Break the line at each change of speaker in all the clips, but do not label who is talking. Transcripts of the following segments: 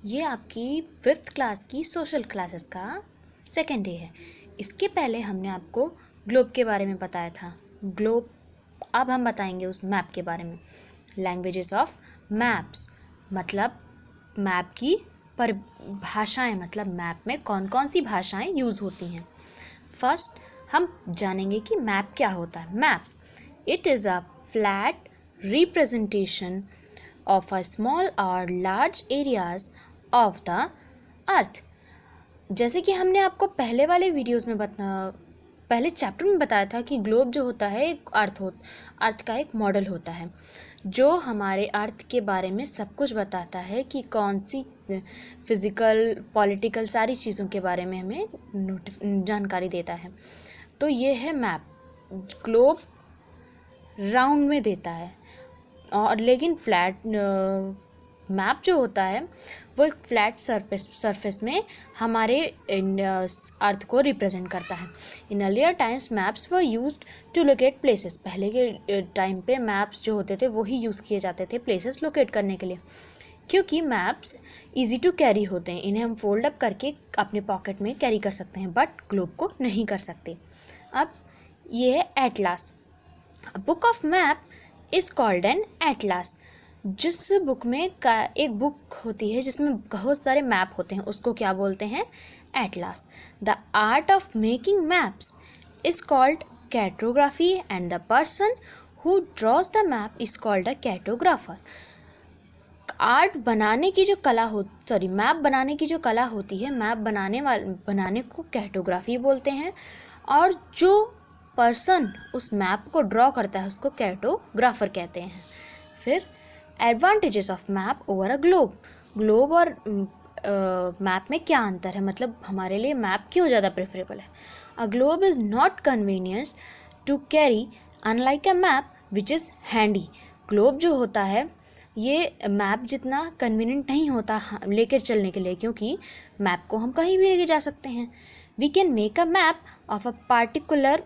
ये आपकी 5th class की सोशल क्लासेस का सेकेंड डे है। इसके पहले हमने आपको ग्लोब के बारे में बताया था। ग्लोब, अब हम बताएंगे उस मैप के बारे में। लैंग्वेजेस ऑफ मैप्स, मतलब मैप की परिभाषाएं, मतलब मैप में कौन कौन सी भाषाएं यूज़ होती हैं। फर्स्ट हम जानेंगे कि मैप क्या होता है। Map, it is a flat representation of a small or large areas of the earth। जैसे कि हमने आपको पहले वाले वीडियोस में पहले चैप्टर में बताया था कि ग्लोब जो होता है एक अर्थ का एक मॉडल होता है जो हमारे अर्थ के बारे में सब कुछ बताता है कि कौन सी फिज़िकल, पॉलिटिकल, सारी चीज़ों के बारे में हमें जानकारी देता है। तो ये है मैप। ग्लोब राउंड में देता है, और लेकिन फ्लैट मैप जो होता है वो एक फ्लैट सरफेस में हमारे अर्थ को रिप्रेजेंट करता है। In earlier times maps were used to locate places. पहले के टाइम पे मैप्स जो होते थे वो ही यूज़ किए जाते थे प्लेसेस लोकेट करने के लिए, क्योंकि मैप्स इजी टू कैरी होते हैं। इन्हें हम फोल्ड अप करके अपने पॉकेट में कैरी कर सकते हैं, बट ग्लोब को नहीं कर सकते। अब ये है atlas. Book of map is called an atlas. जिस बुक में एक बुक होती है जिसमें बहुत सारे मैप होते हैं उसको क्या बोलते हैं? Atlas. The art of making maps is called cartography and the person who draws the map is called a cartographer. Art बनाने की जो कला मैप बनाने की जो कला होती है, मैप बनाने को कैर्टोग्राफी बोलते हैं, और जो पर्सन उस मैप को ड्रॉ करता है उसको कैर्टोग्राफर कहते हैं। फिर advantages of map over a globe. Globe और मैप में क्या अंतर है, मतलब हमारे लिए मैप क्यों ज़्यादा प्रेफरेबल है? A globe is not convenient to carry unlike a map which is handy. Globe जो होता है ये मैप जितना कन्वीनियंट नहीं होता लेकर चलने के लिए, क्योंकि मैप को हम कहीं भी लेके जा सकते हैं। We can make a map of a particular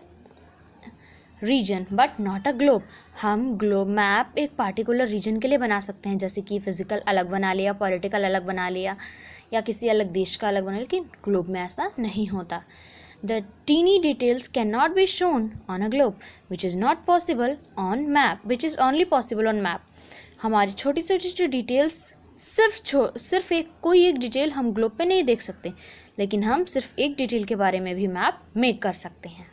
region but not a globe. हम ग्लोब मैप एक पार्टिकुलर रीजन के लिए बना सकते हैं, जैसे कि फिजिकल अलग बना लिया, पॉलिटिकल अलग बना लिया, या किसी अलग देश का अलग बना लिया, लेकिन ग्लोब में ऐसा नहीं होता। The tiny details can not be shown on a globe which is not possible on map, which is only possible on map. हमारी छोटी छोटी डिटेल्स सिर्फ कोई एक डिटेल हम ग्लोब पे नहीं देख सकते, लेकिन हम सिर्फ एक डिटेल के बारे में भी मैप मेक कर सकते हैं।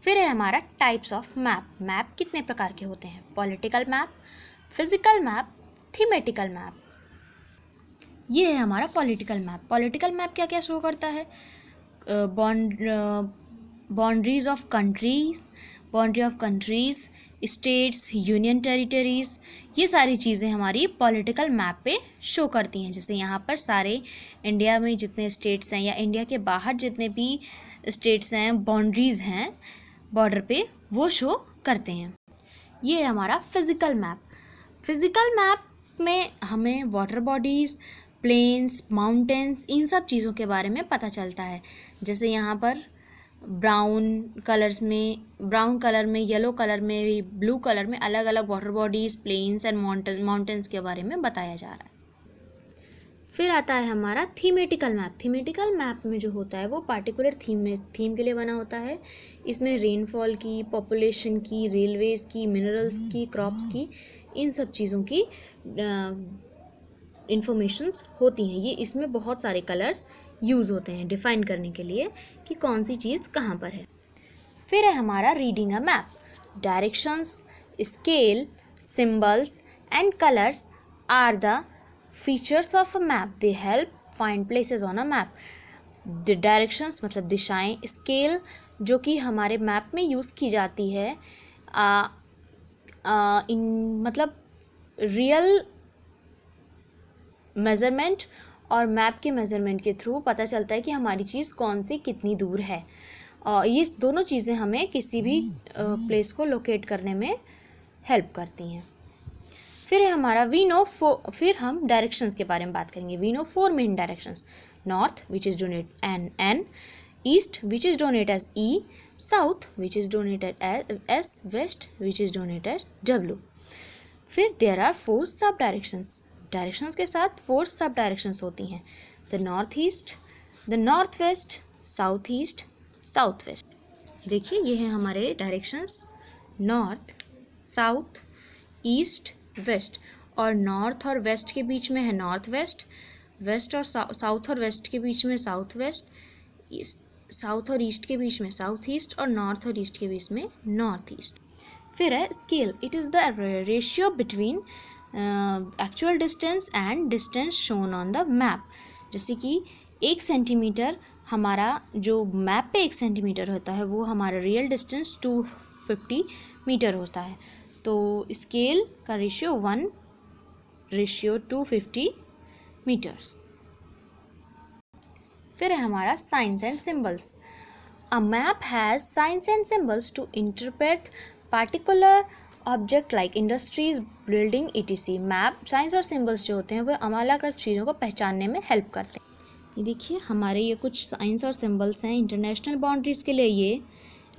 फिर है हमारा टाइप्स ऑफ मैप। मैप कितने प्रकार के होते हैं? Political map, physical map, thematic map. ये है हमारा पॉलिटिकल मैप। पॉलिटिकल मैप क्या क्या शो करता है? Boundaries of countries, states, union territories, ये सारी चीज़ें हमारी पॉलिटिकल मैप पे शो करती हैं। जैसे यहाँ पर सारे इंडिया में जितने स्टेट्स हैं या इंडिया के बाहर जितने भी स्टेट्स हैं, बाउंड्रीज़ हैं बॉर्डर पे, वो शो करते हैं। ये है हमारा फिज़िकल मैप। फिज़िकल मैप में हमें वाटर बॉडीज़, प्लेन्स, माउंटेन्स, इन सब चीज़ों के बारे में पता चलता है। जैसे यहाँ पर ब्राउन कलर में, येलो कलर में, ब्लू कलर में अलग अलग water bodies, plains and mountains के बारे में बताया जा रहा है। फिर आता है हमारा थीमेटिकल मैप। थीमेटिकल मैप में जो होता है वो पार्टिकुलर थीम के लिए बना होता है। इसमें रेनफॉल की, पॉपुलेशन की, रेलवेज़ की, मिनरल्स की, क्रॉप्स की, इन सब चीज़ों की इंफॉर्मेशंस होती हैं। ये इसमें बहुत सारे कलर्स यूज़ होते हैं डिफ़ाइन करने के लिए कि कौन सी चीज़ कहाँ पर है। फिर है हमारा reading a map. Directions, scale, symbols and colours are the features of a map. They help find places on a map. The directions मतलब दिशाएं, स्केल जो कि हमारे मैप में यूज़ की जाती है, मतलब रियल मेज़रमेंट, और मैप के मेज़रमेंट के थ्रू पता चलता है कि हमारी चीज़ कौन सी कितनी दूर है। ये दोनों चीज़ें हमें किसी भी प्लेस को लोकेट करने में हेल्प करती हैं। फिर है हमारा फिर हम डायरेक्शंस के बारे में बात करेंगे। We know 4 main directions. North which is denote N, east which is denote as E, south which is denoted as S, west which is denoted W. फिर there are 4 sub directions. Directions के साथ 4 sub directions होती हैं, the north east, the north west, south east, south west. देखिए ये हैं हमारे directions, north, south, east, west, और नॉर्थ और वेस्ट के बीच में है नॉर्थ वेस्ट, वेस्ट और साउथ और वेस्ट के बीच में साउथ वेस्ट, साउथ और ईस्ट के बीच में साउथ ईस्ट, और नॉर्थ और ईस्ट के बीच में नॉर्थ ईस्ट। फिर है scale, it is the ratio between actual distance and distance shown on the map. जैसे कि 1 सेंटीमीटर हमारा जो मैप पे 1 सेंटीमीटर होता है वो हमारा रियल डिस्टेंस 250 मीटर होता है। तो स्केल का रेशियो 1:250 मीटर्स। फिर है हमारा signs and symbols. A map has signs and symbols to interpret particular object like industries, building, etc. Map, signs और सिंबल्स जो होते हैं वो अलग अलग चीज़ों को पहचानने में हेल्प करते हैं। ये देखिए हमारे ये कुछ साइंस और सिंबल्स हैं। इंटरनेशनल बाउंड्रीज़ के लिए ये,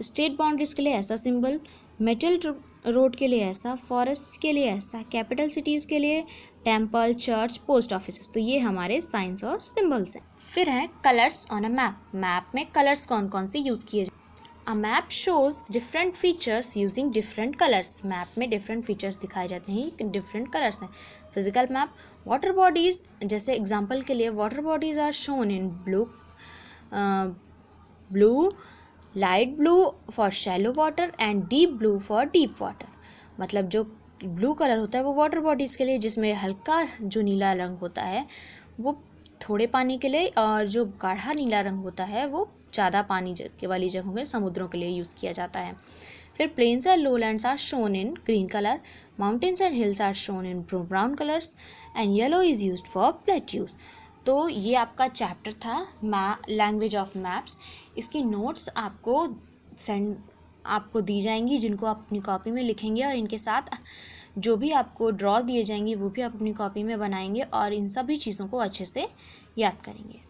स्टेट बाउंड्रीज़ के लिए ऐसा सिंबल, मेटल रोड के लिए ऐसा, फॉरेस्ट के लिए ऐसा, कैपिटल सिटीज़ के लिए टेम्पल, चर्च, पोस्ट ऑफिस। तो ये हमारे साइंस और सिंबल्स हैं। फिर है colours on a map. Map में कलर्स कौन कौन से यूज़ किए जाते हैं। A map shows different features using different colours. Map में डिफरेंट फीचर्स दिखाए जाते हैं, डिफरेंट कलर्स हैं। फिजिकल मैप, वाटर बॉडीज़, जैसे एग्जांपल के लिए water bodies are shown in blue, light blue for shallow water and deep blue for deep water. मतलब जो ब्लू कलर होता है वो वाटर बॉडीज़ के लिए, जिसमें हल्का जो नीला रंग होता है वो थोड़े पानी के लिए, और जो गाढ़ा नीला रंग होता है वो ज़्यादा पानी के वाली जगहों के समुद्रों के लिए यूज़ किया जाता है। फिर plains and lowlands are shown in green colour, mountains and hills are shown in brown colours, and yellow is used for plateaus. तो ये आपका चैप्टर था लैंग्वेज ऑफ मैप्स। इसकी नोट्स आपको दी जाएंगी, जिनको आप अपनी कॉपी में लिखेंगे, और इनके साथ जो भी आपको ड्रॉ दिए जाएंगे वो भी आप अपनी कॉपी में बनाएंगे और इन सभी चीज़ों को अच्छे से याद करेंगे।